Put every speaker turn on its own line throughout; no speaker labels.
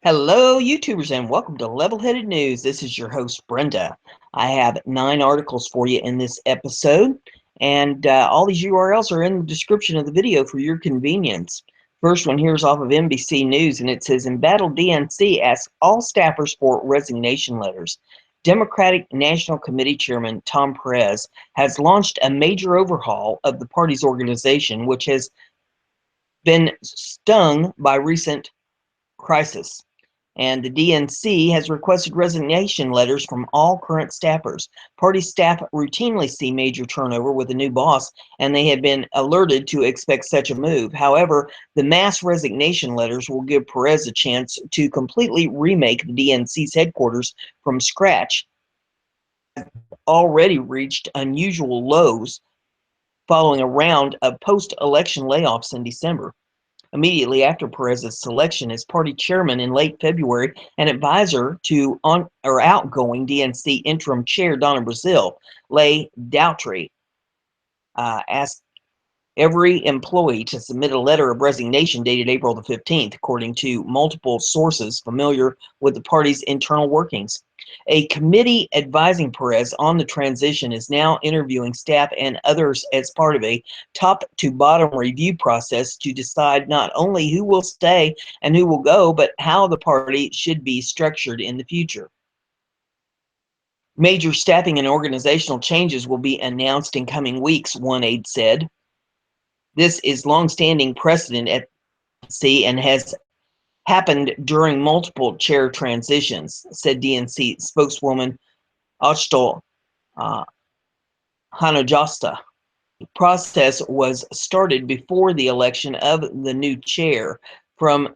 Hello, YouTubers, and welcome to Level-Headed News. This is your host, Brenda. I have 9 articles for you in this episode, and all these URLs are in the description of the video for your convenience. First one here is off of NBC News, and it says, Embattled DNC asks all staffers for resignation letters. Democratic National Committee Chairman Tom Perez has launched a major overhaul of the party's organization, which has been stung by recent crisis. And the DNC has requested resignation letters from all current staffers. Party staff routinely see major turnover with a new boss, and they have been alerted to expect such a move. However, the mass resignation letters will give Perez a chance to completely remake the DNC's headquarters from scratch. Already reached unusual lows following a round of post-election layoffs in December. Immediately after Perez's selection as party chairman in late February, an advisor to outgoing DNC interim chair Donna Brazil, Leigh Doughty, asked every employee to submit a letter of resignation dated April the 15th, according to multiple sources familiar with the party's internal workings. A committee advising Perez on the transition is now interviewing staff and others as part of a top-to-bottom review process to decide not only who will stay and who will go, but how the party should be structured in the future. Major staffing and organizational changes will be announced in coming weeks, one aide said. This is long-standing precedent at DNC and has happened during multiple chair transitions, said DNC spokeswoman Achtal Hanojasta. The process was started before the election of the new chair. From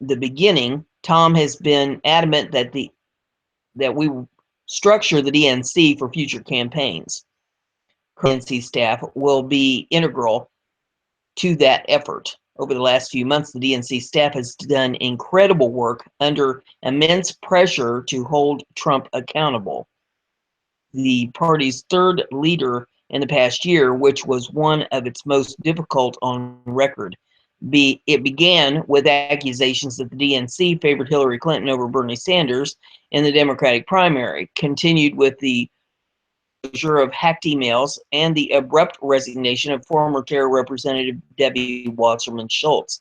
the beginning, Tom has been adamant that we structure the DNC for future campaigns. DNC staff will be integral to that effort. Over the last few months, the DNC staff has done incredible work under immense pressure to hold Trump accountable. The party's third leader in the past year, which was one of its most difficult on record. It began with accusations that the DNC favored Hillary Clinton over Bernie Sanders in the Democratic primary, continued with the of hacked emails and the abrupt resignation of former chair Representative Debbie Wasserman Schultz,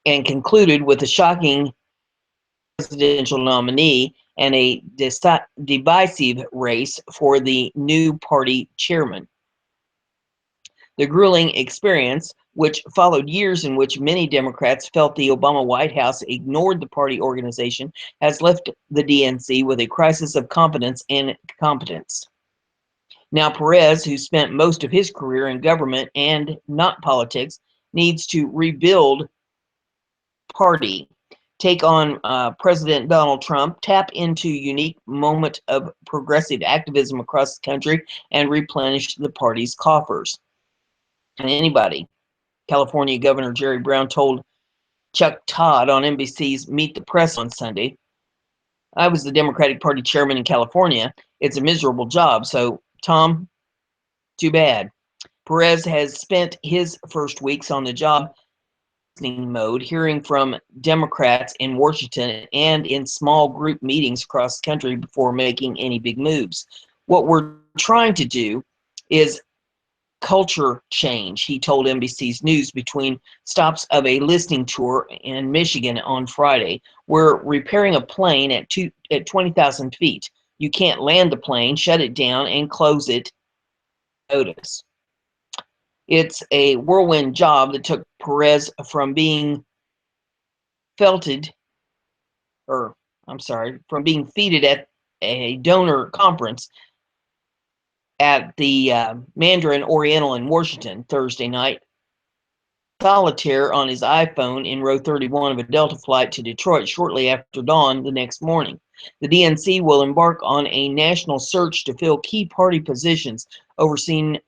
and concluded with a shocking presidential nominee and a divisive race for the new party chairman. The grueling experience, which followed years in which many Democrats felt the Obama White House ignored the party organization, has left the DNC with a crisis of confidence and competence. Now, Perez, who spent most of his career in government and not politics, needs to rebuild party, take on President Donald Trump, tap into unique moment of progressive activism across the country, and replenish the party's coffers. And anybody, California Governor Jerry Brown told Chuck Todd on NBC's Meet the Press on Sunday, I was the Democratic Party chairman in California. It's a miserable job, so Tom, too bad. Perez has spent his first weeks on the job listening mode, hearing from Democrats in Washington and in small group meetings across the country before making any big moves. What we're trying to do is culture change, he told NBC's News between stops of a listening tour in Michigan on Friday. We're repairing a plane at 20,000 feet. You can't land the plane, shut it down, and close it. Notice. It's a whirlwind job that took Perez from being feted at a donor conference at the Mandarin Oriental in Washington Thursday night, solitaire on his iPhone in row 31 of a Delta flight to Detroit shortly after dawn the next morning. The DNC will embark on a national search to fill key party positions overseen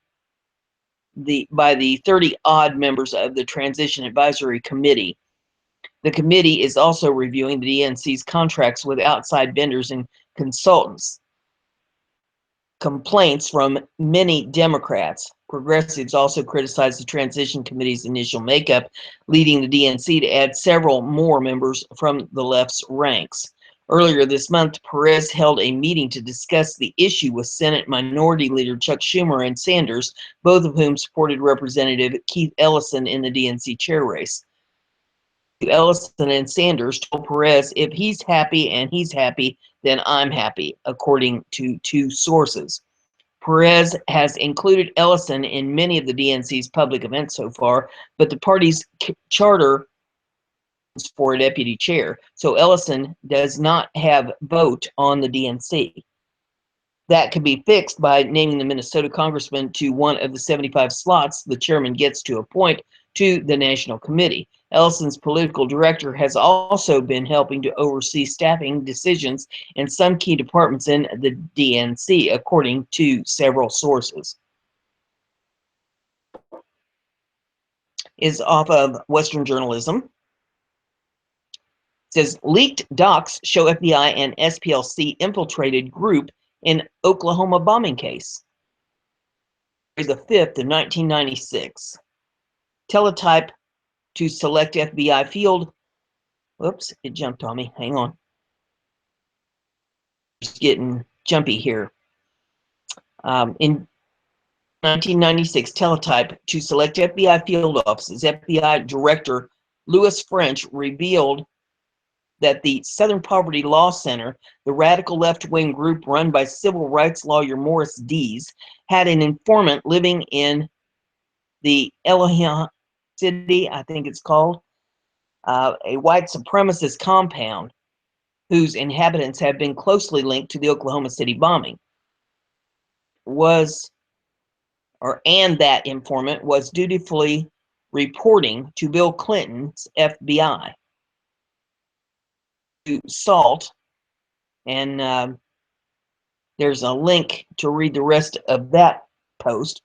by the 30-odd members of the Transition Advisory Committee. The committee is also reviewing the DNC's contracts with outside vendors and consultants. Complaints from many Democrats, Progressives also criticized the transition committee's initial makeup, leading the DNC to add several more members from the left's ranks. Earlier this month, Perez held a meeting to discuss the issue with Senate Minority Leader Chuck Schumer and Sanders, both of whom supported Representative Keith Ellison in the DNC chair race. Ellison and Sanders told Perez, if he's happy and he's happy, then I'm happy, according to two sources. Perez has included Ellison in many of the DNC's public events so far, but the party's charter is for a deputy chair, so Ellison does not have vote on the DNC. That could be fixed by naming the Minnesota congressman to one of the 75 slots the chairman gets to appoint to the National Committee. Ellison's political director has also been helping to oversee staffing decisions in some key departments in the DNC, according to several sources. Is off of Western Journalism. It says leaked docs show FBI and SPLC infiltrated group in Oklahoma bombing case. The 5th of 1996. Teletype to select FBI field. Whoops, it jumped on me. Hang on. It's getting jumpy here. In 1996, teletype to select FBI field offices. FBI Director Louis French revealed that the Southern Poverty Law Center, the radical left-wing group run by civil rights lawyer Morris Dees, had an informant living in the Elohim City, I think it's called, a white supremacist compound whose inhabitants have been closely linked to the Oklahoma City bombing. And that informant was dutifully reporting to Bill Clinton's FBI. To SALT, and there's a link to read the rest of that post.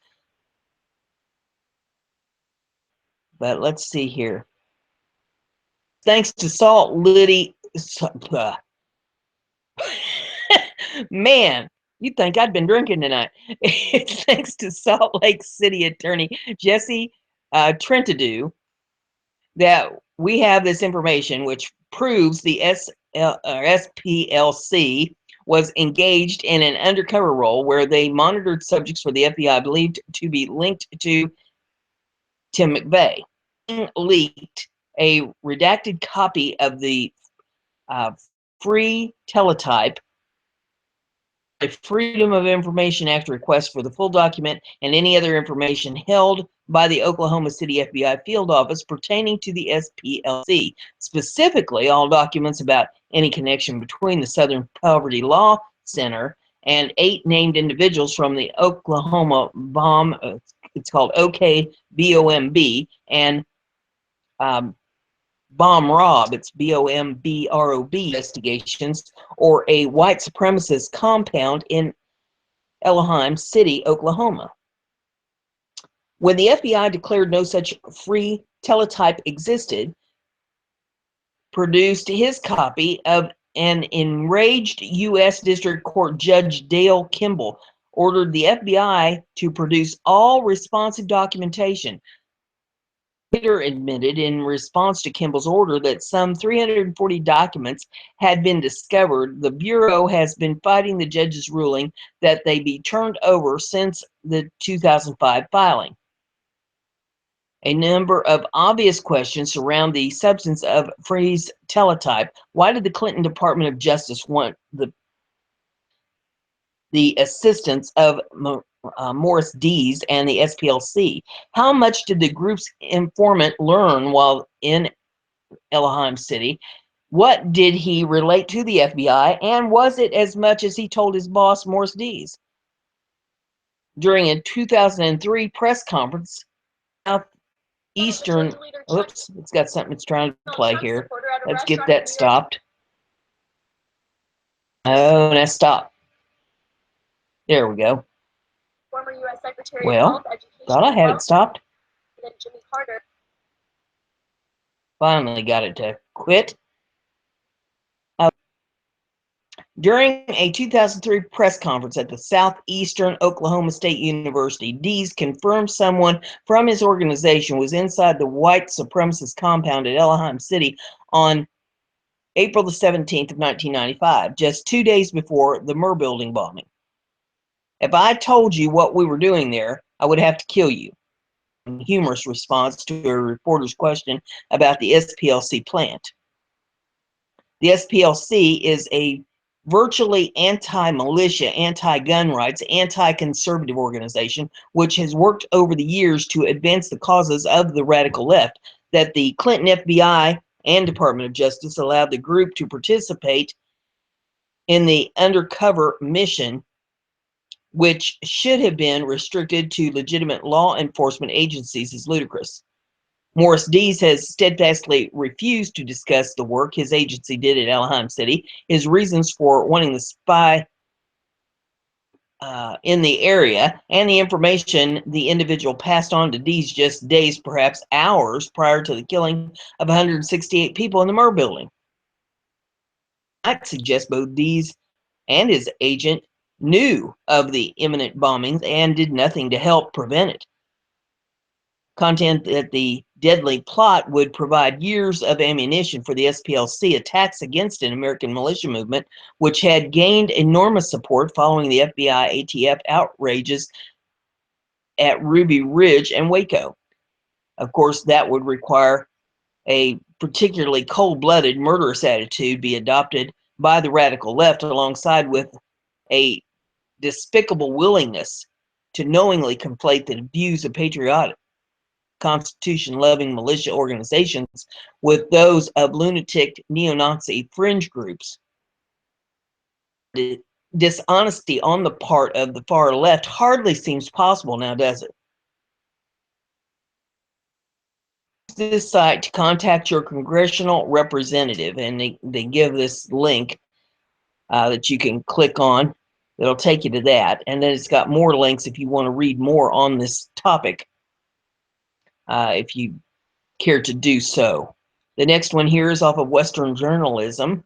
But let's see here. Thanks to Salt Liddy, man, you'd think I'd been drinking tonight. Thanks to Salt Lake City Attorney Jesse Trentadue that we have this information, which proves the SPLC was engaged in an undercover role where they monitored subjects for the FBI believed to be linked to Tim McVeigh. Leaked a redacted copy of the free teletype, a Freedom of Information Act request for the full document and any other information held by the Oklahoma City FBI field office pertaining to the SPLC, specifically all documents about any connection between the Southern Poverty Law Center and 8 named individuals from the Oklahoma bomb, it's called OKBOMB, and Bomb Rob, it's BOMBROB investigations, or a white supremacist compound in Elohim City, Oklahoma. When the FBI declared no such free teletype existed, produced his copy of an enraged U.S. District Court Judge Dale Kimball ordered the FBI to produce all responsive documentation. Later admitted in response to Kimball's order that some 340 documents had been discovered. The Bureau has been fighting the judge's ruling that they be turned over since the 2005 filing. A number of obvious questions surround the substance of Free's teletype. Why did the Clinton Department of Justice want the assistance of Morris Dees and the SPLC? How much did the group's informant learn while in Elohim City? What did he relate to the FBI? And was it as much as he told his boss, Morris Dees? During a 2003 press conference, Southeastern, oops, it's got something it's trying to play here. Let's get that stopped. Oh, now stop. There we go.
Former U.S. Secretary
Well,
of Health, Education,
thought I had it stopped.
President Jimmy Carter.
Finally got it to quit. During a 2003 press conference at the Southeastern Oklahoma State University, Dees confirmed someone from his organization was inside the white supremacist compound at Anaheim City on April the 17th of 1995, just 2 days before the Murr Building bombing. If I told you what we were doing there, I would have to kill you. A humorous response to a reporter's question about the SPLC plant. The SPLC is a virtually anti-militia, anti-gun rights, anti-conservative organization, which has worked over the years to advance the causes of the radical left, that the Clinton FBI and Department of Justice allowed the group to participate in the undercover mission, which should have been restricted to legitimate law enforcement agencies, is ludicrous. Morris Dees has steadfastly refused to discuss the work his agency did at Anaheim City, his reasons for wanting to spy in the area, and the information the individual passed on to Dees just days, perhaps hours, prior to the killing of 168 people in the Murr Building. I suggest both Dees and his agent knew of the imminent bombings and did nothing to help prevent it. Content that the deadly plot would provide years of ammunition for the SPLC attacks against an American militia movement, which had gained enormous support following the FBI ATF outrages at Ruby Ridge and Waco. Of course, that would require a particularly cold-blooded, murderous attitude be adopted by the radical left, alongside with a despicable willingness to knowingly conflate the views of patriotic, Constitution-loving militia organizations with those of lunatic neo-Nazi fringe groups. The dishonesty on the part of the far left hardly seems possible now, does it? This site to contact your congressional representative, and they give this link that you can click on. It'll take you to that, and then it's got more links if you want to read more on this topic, if you care to do so. The next one here is off of Western Journalism.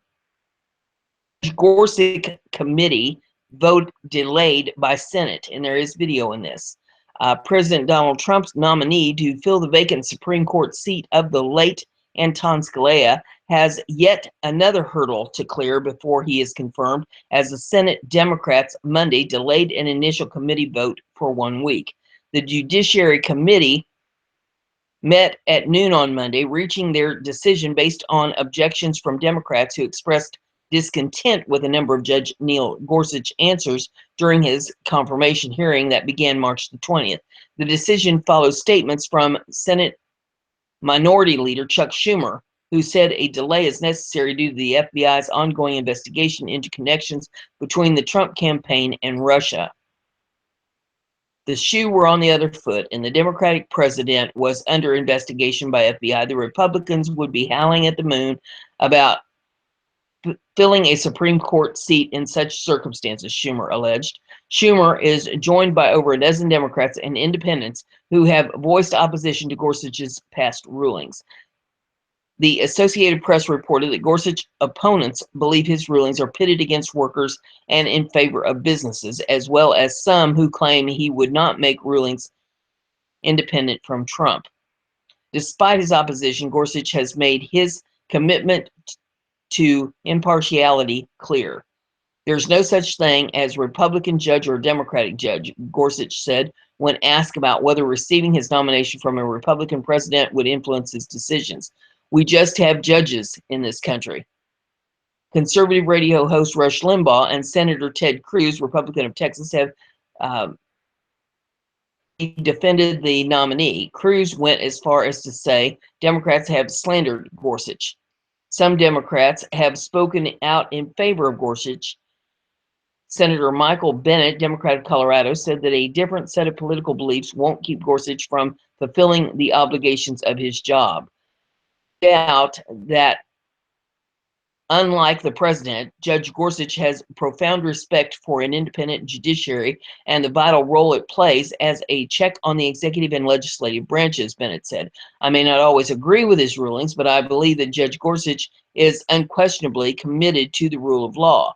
Gorsuch committee vote delayed by Senate, and there is video in this. President Donald Trump's nominee to fill the vacant Supreme Court seat of the late Anton Scalia has yet another hurdle to clear before he is confirmed, as the Senate Democrats Monday delayed an initial committee vote for 1 week. The Judiciary Committee met at noon on Monday, reaching their decision based on objections from Democrats who expressed discontent with a number of Judge Neil Gorsuch's answers during his confirmation hearing that began March the 20th. The decision follows statements from Senate Minority Leader Chuck Schumer, who said a delay is necessary due to the FBI's ongoing investigation into connections between the Trump campaign and Russia. The shoe were on the other foot, and the Democratic president was under investigation by FBI. The Republicans would be howling at the moon about filling a Supreme Court seat in such circumstances, Schumer alleged. Schumer is joined by over a dozen Democrats and independents who have voiced opposition to Gorsuch's past rulings. The Associated Press reported that Gorsuch's opponents believe his rulings are pitted against workers and in favor of businesses, as well as some who claim he would not make rulings independent from Trump. Despite his opposition, Gorsuch has made his commitment to impartiality clear. There's no such thing as Republican judge or Democratic judge, Gorsuch said when asked about whether receiving his nomination from a Republican president would influence his decisions. We just have judges in this country. Conservative radio host Rush Limbaugh and Senator Ted Cruz, Republican of Texas, have defended the nominee. Cruz went as far as to say Democrats have slandered Gorsuch. Some Democrats have spoken out in favor of Gorsuch. Senator Michael Bennet, Democrat of Colorado, said that a different set of political beliefs won't keep Gorsuch from fulfilling the obligations of his job. Doubt that, unlike the president, Judge Gorsuch has profound respect for an independent judiciary and the vital role it plays as a check on the executive and legislative branches, Bennett said. I may not always agree with his rulings, but I believe that Judge Gorsuch is unquestionably committed to the rule of law.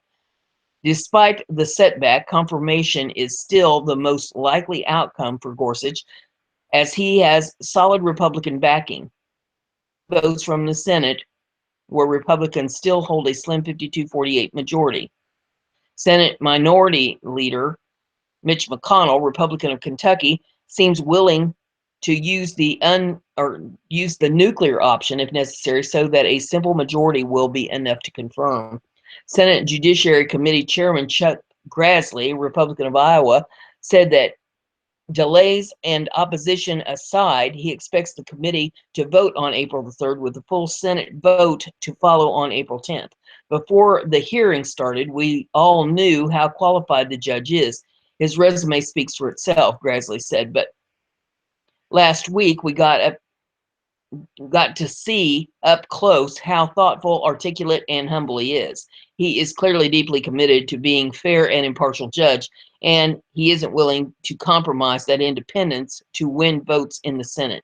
Despite the setback, confirmation is still the most likely outcome for Gorsuch, as he has solid Republican backing. Votes from the Senate, where Republicans still hold a slim 52-48 majority. Senate Minority Leader Mitch McConnell, Republican of Kentucky, seems willing to use the nuclear option if necessary, so that a simple majority will be enough to confirm. Senate Judiciary Committee Chairman Chuck Grassley, Republican of Iowa, said that delays and opposition aside, he expects the committee to vote on April the 3rd, with the full Senate vote to follow on April 10th. Before the hearing started, we all knew how qualified the judge is. His resume speaks for itself, Grassley said, but last week we got to see up close how thoughtful, articulate, and humble he is. He is clearly deeply committed to being fair and impartial judge, and he isn't willing to compromise that independence to win votes in the Senate.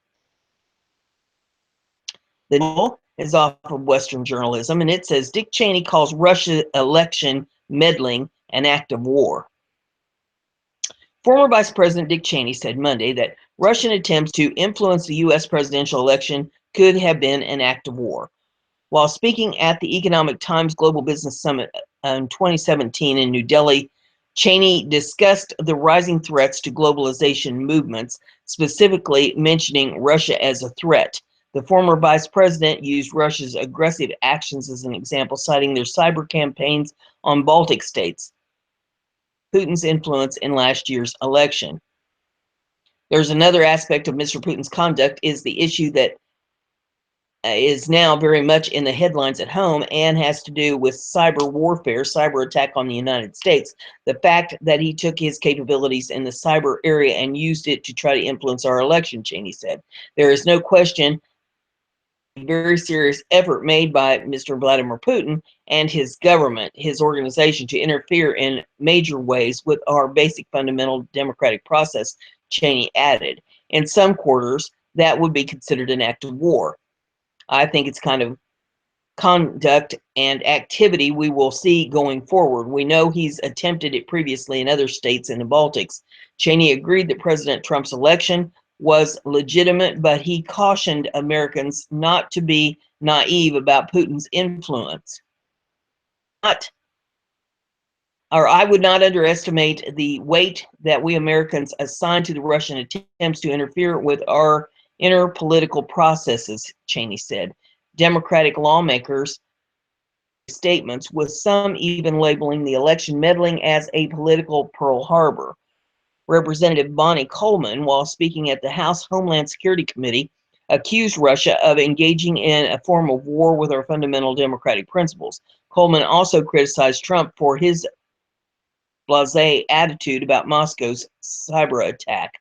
The novel is off of Western journalism, and it says Dick Cheney calls Russia election meddling an act of war. Former Vice President Dick Cheney said Monday that Russian attempts to influence the U.S. presidential election could have been an act of war. While speaking at the Economic Times Global Business Summit in 2017 in New Delhi, Cheney discussed the rising threats to globalization movements, specifically mentioning Russia as a threat. The former vice president used Russia's aggressive actions as an example, citing their cyber campaigns on Baltic states, Putin's influence in last year's election. There's another aspect of Mr. Putin's conduct is the issue that is now very much in the headlines at home and has to do with cyber warfare, cyber attack on the United States. The fact that he took his capabilities in the cyber area and used it to try to influence our election, Cheney said. There is no question a very serious effort made by Mr. Vladimir Putin and his government, his organization, to interfere in major ways with our basic fundamental democratic process, Cheney added. In some quarters, that would be considered an act of war. I think it's kind of conduct and activity we will see going forward. We know he's attempted it previously in other states in the Baltics. Cheney agreed that President Trump's election was legitimate, but he cautioned Americans not to be naive about Putin's influence. I would not underestimate the weight that we Americans assign to the Russian attempts to interfere with our inner political processes, Cheney said. Democratic lawmakers statements, with some even labeling the election meddling as a political Pearl Harbor. Representative Bonnie Coleman, while speaking at the House Homeland Security Committee, accused Russia of engaging in a form of war with our fundamental democratic principles. Coleman also criticized Trump for his blasé attitude about Moscow's cyber attack.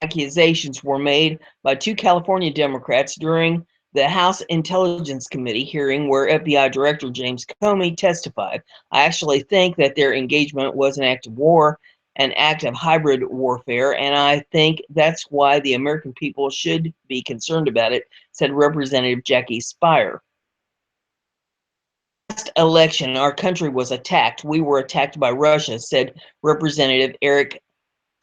Accusations were made by two California Democrats during the House Intelligence Committee hearing where FBI Director James Comey testified. I actually think that their engagement was an act of war, an act of hybrid warfare, and I think that's why the American people should be concerned about it, said Representative Jackie Speier. Last election, our country was attacked. We were attacked by Russia, said Representative Eric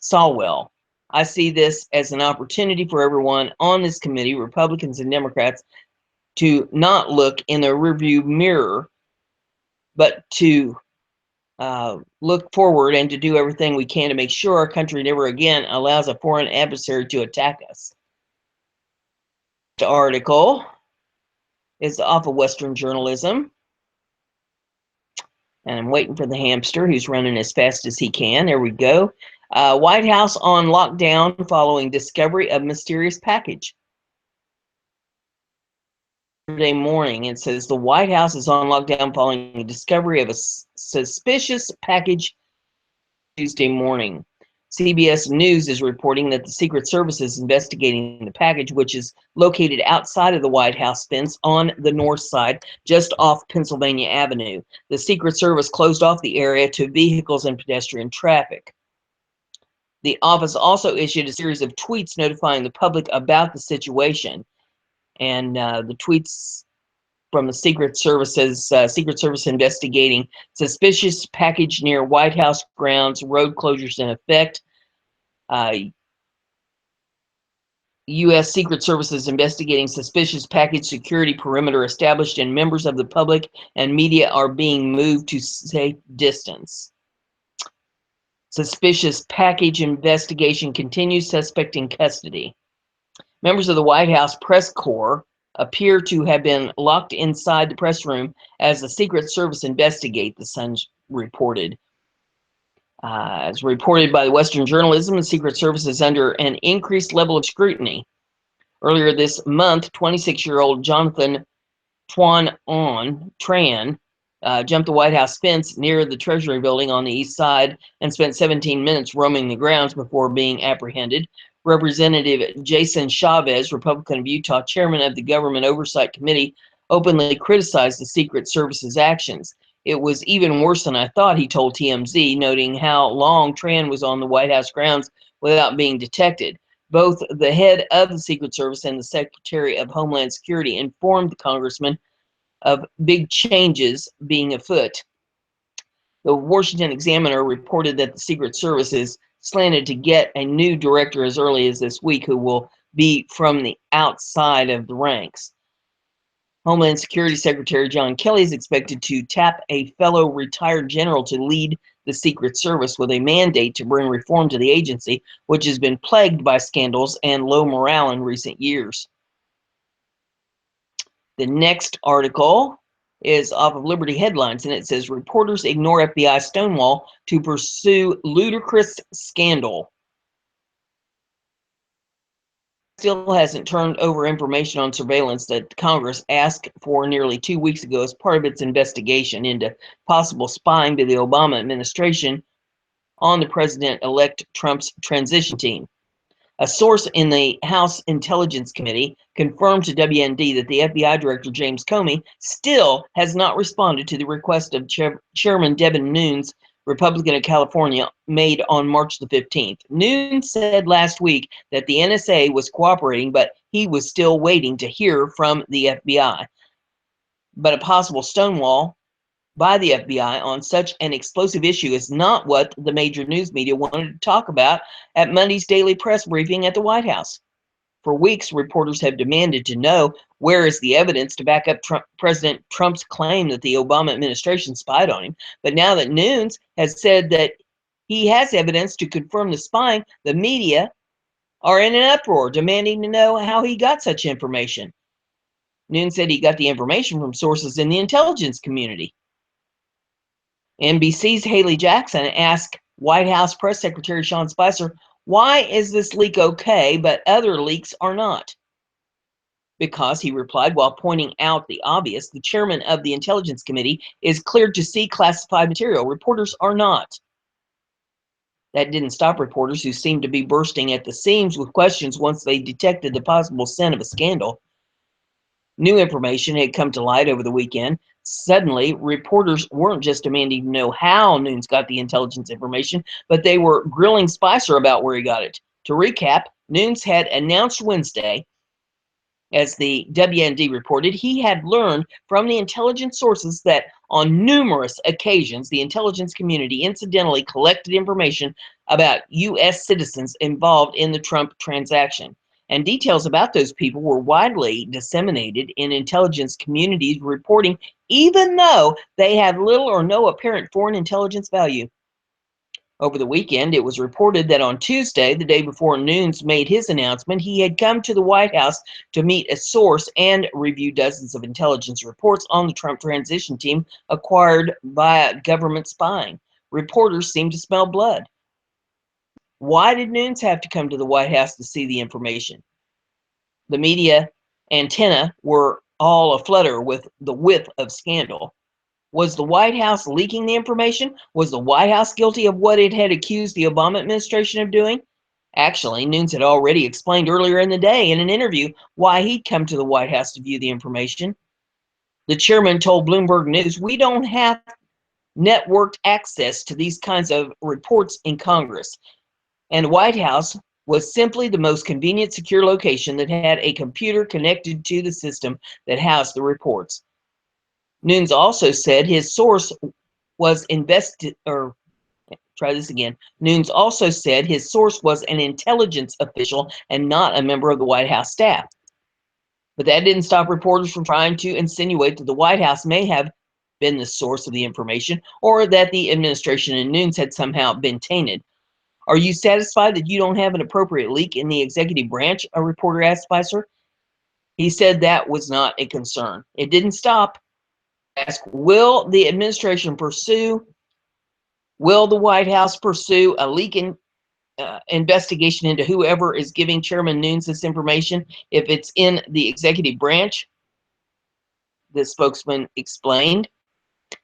Swalwell. I see this as an opportunity for everyone on this committee, Republicans and Democrats, to not look in the rearview mirror, but to look forward and to do everything we can to make sure our country never again allows a foreign adversary to attack us. The article is off of Western journalism. And I'm waiting for the hamster who's running as fast as he can. There we go. White House on lockdown following discovery of mysterious package. Saturday morning, it says the White House is on lockdown following the discovery of a suspicious package Tuesday morning. CBS News is reporting that the Secret Service is investigating the package, which is located outside of the White House fence on the north side, just off Pennsylvania Avenue. The Secret Service closed off the area to vehicles and pedestrian traffic. The office also issued a series of tweets notifying the public about the situation. And the tweets from the Secret Service investigating suspicious package near White House grounds, road closures in effect. U.S. Secret Services investigating suspicious package security perimeter established, and members of the public and media are being moved to safe distance. Suspicious package investigation continues, suspect in custody. Members of the White House press corps appear to have been locked inside the press room as the Secret Service investigate, the Sun reported. As reported by the Western Journalism, the Secret Service is under an increased level of scrutiny. Earlier this month, 26-year-old Jonathan Tran jumped the White House fence near the Treasury building on the east side and spent 17 minutes roaming the grounds before being apprehended. Representative Jason Chavez, Republican of Utah, chairman of the Government Oversight Committee, openly criticized the Secret Service's actions. It was even worse than I thought, he told TMZ, noting how long Tran was on the White House grounds without being detected. Both the head of the Secret Service and the Secretary of Homeland Security informed the congressman of big changes being afoot. The Washington Examiner reported that the Secret Service is slanted to get a new director as early as this week who will be from the outside of the ranks. Homeland Security Secretary John Kelly is expected to tap a fellow retired general to lead the Secret Service with a mandate to bring reform to the agency, which has been plagued by scandals and low morale in recent years. The next article is off of Liberty Headlines, and it says, reporters ignore FBI stonewall to pursue ludicrous scandal. Still hasn't turned over information on surveillance that Congress asked for nearly 2 weeks ago as part of its investigation into possible spying by the Obama administration on the president-elect Trump's transition team. A source in the House Intelligence Committee confirmed to WND that the FBI Director James Comey still has not responded to the request of Chairman Devin Nunes, Republican of California, made on March the 15th. Nunes said last week that the NSA was cooperating, but he was still waiting to hear from the FBI. But a possible stonewall by the FBI on such an explosive issue is not what the major news media wanted to talk about at Monday's daily press briefing at the White House. For weeks, reporters have demanded to know where is the evidence to back up President Trump's claim that the Obama administration spied on him. But now that Nunes has said that he has evidence to confirm the spying, the media are in an uproar, demanding to know how he got such information. Nunes said he got the information from sources in the intelligence community. NBC's Haley Jackson asked White House Press Secretary Sean Spicer, why is this leak okay, but other leaks are not? Because, he replied, while pointing out the obvious, the chairman of the Intelligence Committee is cleared to see classified material. Reporters are not. That didn't stop reporters who seemed to be bursting at the seams with questions once they detected the possible scent of a scandal. New information had come to light over the weekend. Suddenly, reporters weren't just demanding to know how Nunes got the intelligence information, but they were grilling Spicer about where he got it. To recap, Nunes had announced Wednesday, as the WND reported, he had learned from the intelligence sources that on numerous occasions, the intelligence community incidentally collected information about U.S. citizens involved in the Trump transaction. And details about those people were widely disseminated in intelligence communities reporting, even though they had little or no apparent foreign intelligence value. Over the weekend, it was reported that on Tuesday, the day before Nunes made his announcement, he had come to the White House to meet a source and review dozens of intelligence reports on the Trump transition team acquired via government spying. Reporters seemed to smell blood. Why did Nunes have to come to the White House to see the information? The media antenna were all aflutter with the whiff of scandal. Was the White House leaking the information? Was the White House guilty of what it had accused the Obama administration of doing? Actually, Nunes had already explained earlier in the day in an interview why he'd come to the White House to view the information. The chairman told Bloomberg News, "We don't have networked access to these kinds of reports in Congress." And the White House was simply the most convenient, secure location that had a computer connected to the system that housed the reports. Nunes also said his source was Nunes also said his source was an intelligence official and not a member of the White House staff. But that didn't stop reporters from trying to insinuate that the White House may have been the source of the information or that the administration and Nunes had somehow been tainted. Are you satisfied that you don't have an appropriate leak in the executive branch? A reporter asked Spicer. He said that was not a concern. It didn't stop. Ask, will the White House pursue a leak investigation into whoever is giving Chairman Nunes this information if it's in the executive branch? The spokesman explained.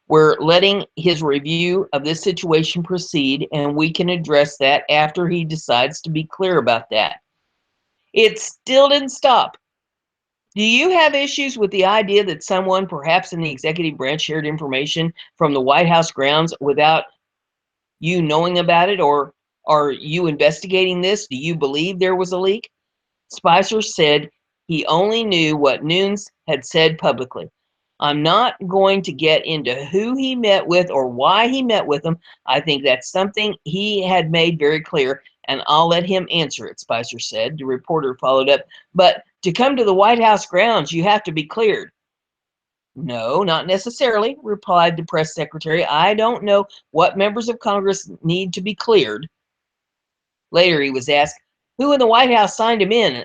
We're letting his review of this situation proceed, and we can address that after he decides to be clear about that. It still didn't stop. Do you have issues with the idea that someone, perhaps in the executive branch, shared information from the White House grounds without you knowing about it, or are you investigating this? Do you believe there was a leak? Spicer said he only knew what Nunes had said publicly. I'm not going to get into who he met with or why he met with him. I think that's something he had made very clear, and I'll let him answer it, Spicer said. The reporter followed up, but to come to the White House grounds, you have to be cleared. No, not necessarily, replied the press secretary. I don't know what members of Congress need to be cleared. Later, he was asked, who in the White House signed him in?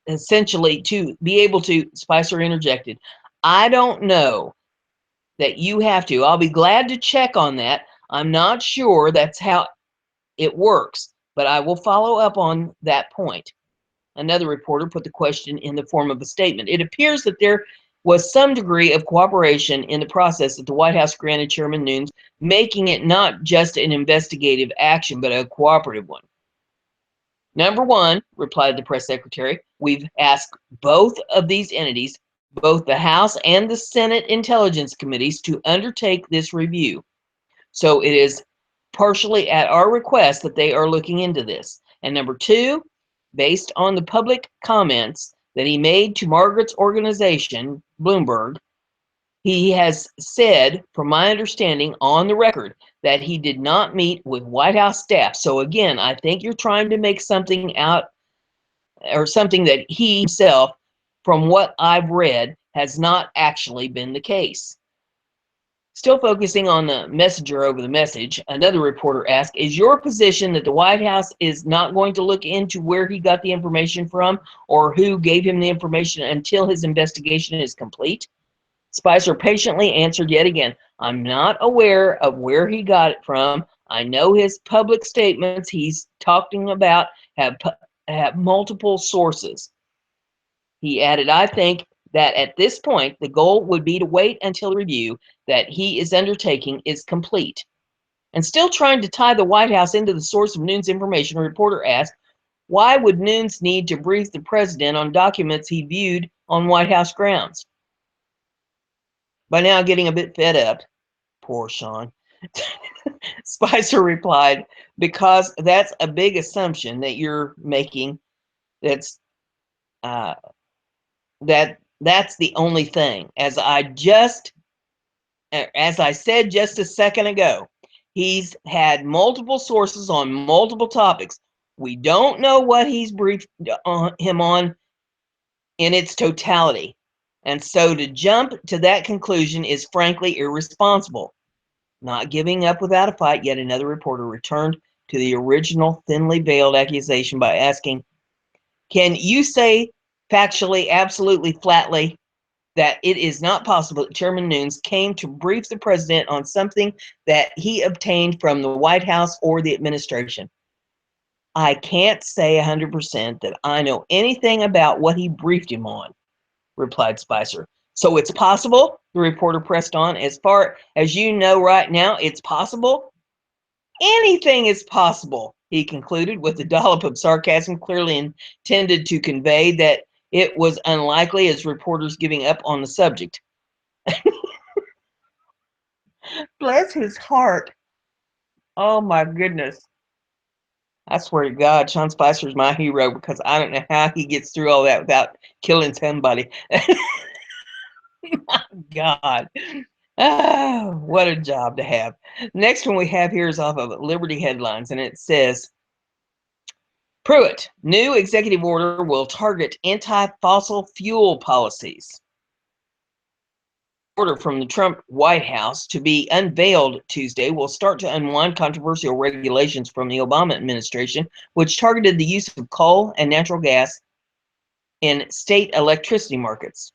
Essentially, to be able to, Spicer interjected, I don't know that you have to. I'll be glad to check on that. I'm not sure that's how it works, but I will follow up on that point. Another reporter put the question in the form of a statement. It appears that there was some degree of cooperation in the process that the White House granted Chairman Nunes, making it not just an investigative action, but a cooperative one. Number one, replied the press secretary, we've asked both of these entities, both the House and the Senate Intelligence Committees, to undertake this review. So it is partially at our request that they are looking into this. And number two, based on the public comments that he made to Margaret's organization, Bloomberg, he has said, from my understanding on the record, that he did not meet with White House staff. So again, I think you're trying to make something out, or something that he himself, from what I've read, has not actually been the case. Still focusing on the messenger over the message, another reporter asked, is your position that the White House is not going to look into where he got the information from or who gave him the information until his investigation is complete? Spicer patiently answered yet again, I'm not aware of where he got it from. I know his public statements he's talking about have multiple sources. He added, I think that at this point, the goal would be to wait until the review that he is undertaking is complete. And still trying to tie the White House into the source of Nunes' information, a reporter asked, why would Nunes need to brief the president on documents he viewed on White House grounds? By now getting a bit fed up, poor Sean, Spicer replied, because that's a big assumption that you're making. That's that's the only thing. As I said just a second ago, he's had multiple sources on multiple topics. We don't know what he's briefed him on in its totality. And so to jump to that conclusion is frankly irresponsible. Not giving up without a fight, yet another reporter returned to the original thinly veiled accusation by asking, can you say factually, absolutely flatly, that it is not possible that Chairman Nunes came to brief the president on something that he obtained from the White House or the administration? I can't say 100% that I know anything about what he briefed him on, replied Spicer. So it's possible, the reporter pressed on. As far as you know right now, it's possible? Anything is possible, he concluded with a dollop of sarcasm clearly intended to convey that it was unlikely as reporters giving up on the subject. Bless his heart. Oh my goodness. I swear to God, Sean Spicer's my hero because I don't know how he gets through all that without killing somebody. My God. Ah, what a job to have. Next one we have here is off of Liberty Headlines, and it says, Pruitt, new executive order will target anti-fossil fuel policies. Order from the Trump White House to be unveiled Tuesday will start to unwind controversial regulations from the Obama administration, which targeted the use of coal and natural gas in state electricity markets.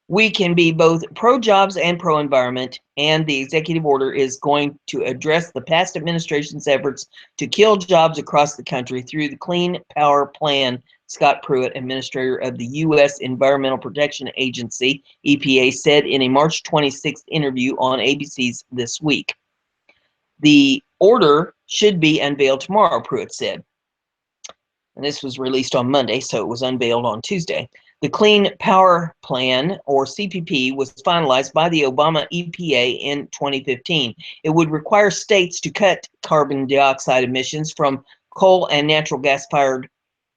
We can be both pro-jobs and pro-environment, and the executive order is going to address the past administration's efforts to kill jobs across the country through the Clean Power Plan, Scott Pruitt, administrator of the U.S. Environmental Protection Agency, EPA, said in a March 26th interview on ABC's This Week. The order should be unveiled tomorrow, Pruitt said. And this was released on Monday, so it was unveiled on Tuesday. The Clean Power Plan, or CPP, was finalized by the Obama EPA in 2015. It would require states to cut carbon dioxide emissions from coal and natural gas-fired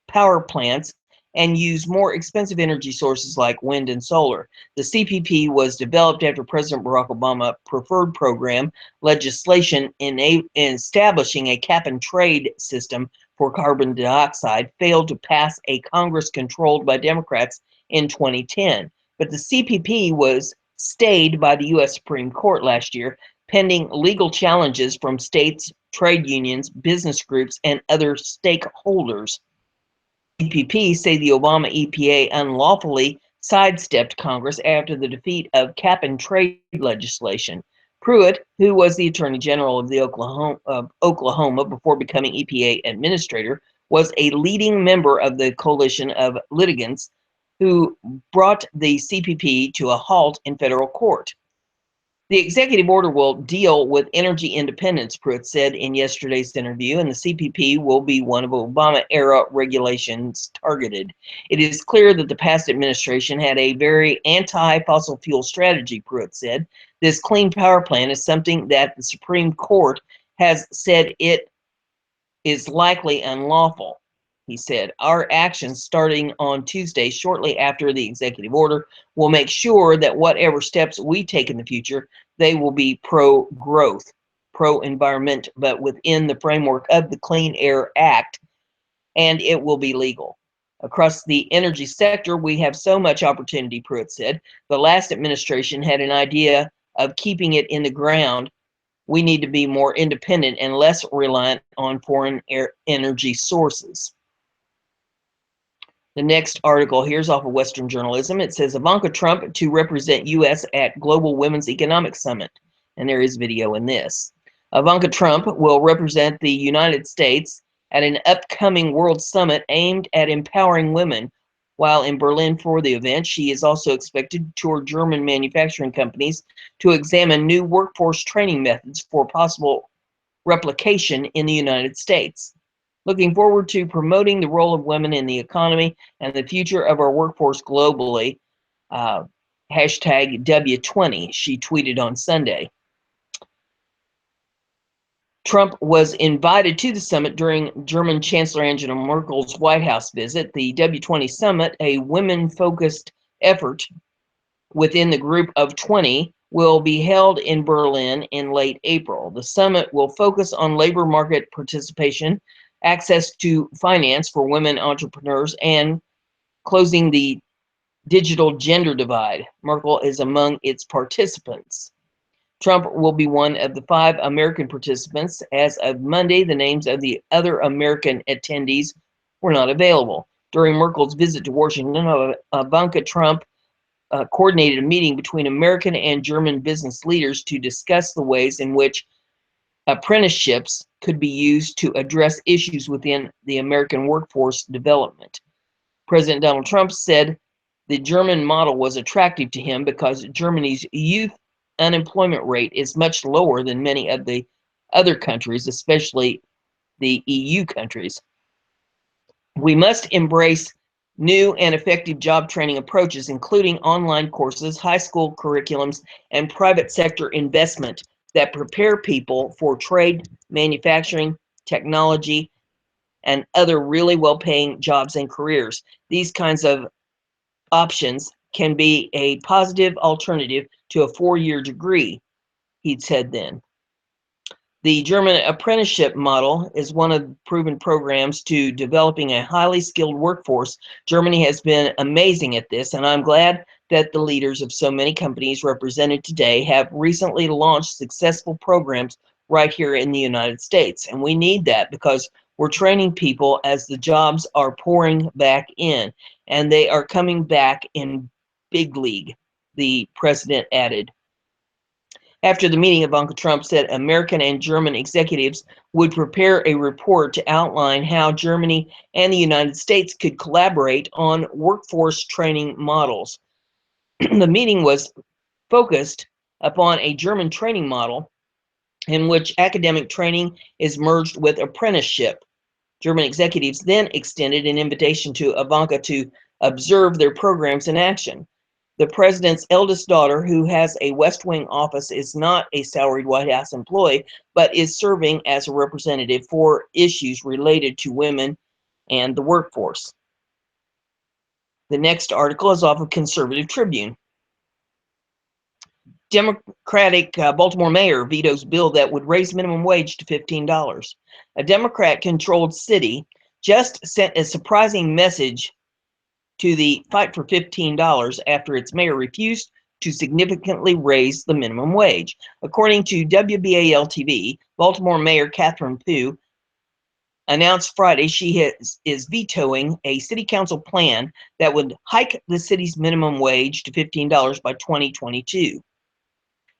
power plants and use more expensive energy sources like wind and solar. The CPP was developed after President Barack Obama preferred program legislation in establishing a cap and trade system for carbon dioxide failed to pass a Congress controlled by Democrats in 2010. But the CPP was stayed by the U.S. Supreme Court last year, pending legal challenges from states, trade unions, business groups, and other stakeholders. CPP say the Obama EPA unlawfully sidestepped Congress after the defeat of cap and trade legislation. Pruitt, who was the Attorney General of Oklahoma before becoming EPA administrator, was a leading member of the coalition of litigants who brought the CPP to a halt in federal court. The executive order will deal with energy independence, Pruitt said in yesterday's interview, and the CPP will be one of Obama-era regulations targeted. It is clear that the past administration had a very anti-fossil fuel strategy, Pruitt said. This Clean Power Plan is something that the Supreme Court has said it is likely unlawful. He said, our actions starting on Tuesday, shortly after the executive order, will make sure that whatever steps we take in the future, they will be pro-growth, pro-environment, but within the framework of the Clean Air Act, and it will be legal. Across the energy sector, we have so much opportunity, Pruitt said. The last administration had an idea of keeping it in the ground. We need to be more independent and less reliant on foreign energy sources. The next article here is off of Western Journalism. It says Ivanka Trump to represent U.S. at Global Women's Economic Summit. And there is video in this. Ivanka Trump will represent the United States at an upcoming World Summit aimed at empowering women. While in Berlin for the event, she is also expected to tour German manufacturing companies to examine new workforce training methods for possible replication in the United States. Looking forward to promoting the role of women in the economy and the future of our workforce globally. Hashtag W20, she tweeted on Sunday. Trump was invited to the summit during German Chancellor Angela Merkel's White House visit. The W20 summit, a women-focused effort within the group of 20, will be held in Berlin in late April. The summit will focus on labor market participation, access to finance for women entrepreneurs, and closing the digital gender divide. Merkel is among its participants. Trump will be one of the 5 American participants. As of Monday, the names of the other American attendees were not available. During Merkel's visit to Washington, Ivanka Trump coordinated a meeting between American and German business leaders to discuss the ways in which apprenticeships could be used to address issues within the American workforce development. President Donald Trump said the German model was attractive to him because Germany's youth unemployment rate is much lower than many of the other countries, especially the EU countries. We must embrace new and effective job training approaches, including online courses, high school curriculums, and private sector investment that prepare people for trade, manufacturing, technology, and other really well-paying jobs and careers. These kinds of options can be a positive alternative to a 4-year degree, he'd said then. The German apprenticeship model is one of the proven programs to developing a highly skilled workforce. Germany has been amazing at this, and I'm glad that the leaders of so many companies represented today have recently launched successful programs right here in the United States. And we need that because we're training people as the jobs are pouring back in, and they are coming back in big league, the president added. After the meeting, Ivanka Trump said American and German executives would prepare a report to outline how Germany and the United States could collaborate on workforce training models. The meeting was focused upon a German training model in which academic training is merged with apprenticeship. German executives then extended an invitation to Ivanka to observe their programs in action. The president's eldest daughter, who has a West Wing office, is not a salaried White House employee, but is serving as a representative for issues related to women and the workforce. The next article is off of Conservative Tribune. Democratic Baltimore mayor vetoes bill that would raise minimum wage to $15. A Democrat-controlled city just sent a surprising message to the fight for $15 after its mayor refused to significantly raise the minimum wage. According to WBAL-TV, Baltimore Mayor Catherine Pugh announced Friday she is vetoing a city council plan that would hike the city's minimum wage to $15 by 2022.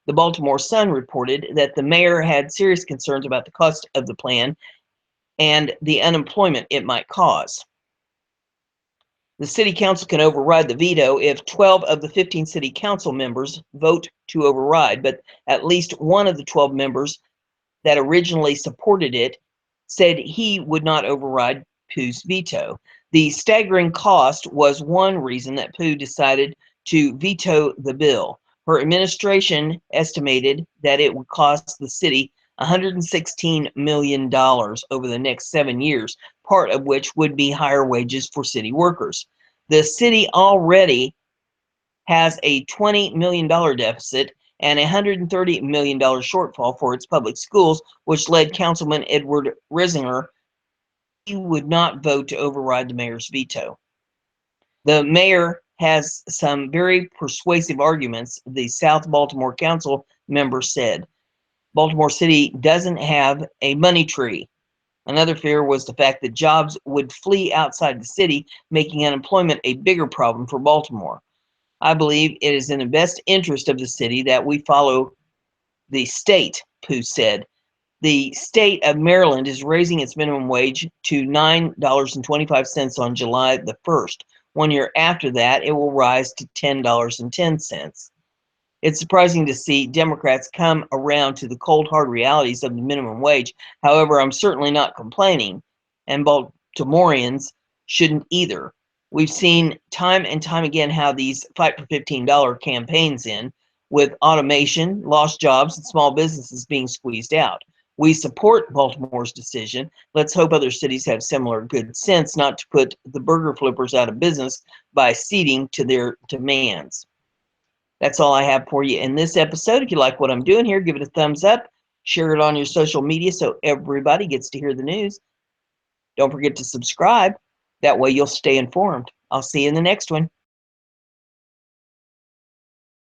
The Baltimore Sun reported that the mayor had serious concerns about the cost of the plan and the unemployment it might cause. The city council can override the veto if 12 of the 15 city council members vote to override, but at least one of the 12 members that originally supported it said he would not override Pugh's veto. The staggering cost was one reason that Pugh decided to veto the bill. Her administration estimated that it would cost the city $116 million over the next 7 years, part of which would be higher wages for city workers. The city already has a $20 million deficit and a $130 million shortfall for its public schools, which led Councilman Edward Risinger. He would not vote to override the mayor's veto. The mayor has some very persuasive arguments, the South Baltimore Council member said. Baltimore City doesn't have a money tree. Another fear was the fact that jobs would flee outside the city, making unemployment a bigger problem for Baltimore. I believe it is in the best interest of the city that we follow the state, Pugh said. The state of Maryland is raising its minimum wage to $9.25 on July the 1st. 1 year after that, it will rise to $10.10. It's surprising to see Democrats come around to the cold, hard realities of the minimum wage. However, I'm certainly not complaining, and Baltimoreans shouldn't either. We've seen time and time again how these fight for $15 campaigns end, with automation, lost jobs, and small businesses being squeezed out. We support Baltimore's decision. Let's hope other cities have similar good sense not to put the burger flippers out of business by ceding to their demands. That's all I have for you in this episode. If you like what I'm doing here, give it a thumbs up. Share it on your social media so everybody gets to hear the news. Don't forget to subscribe. That way you'll stay informed. I'll see you in the next one.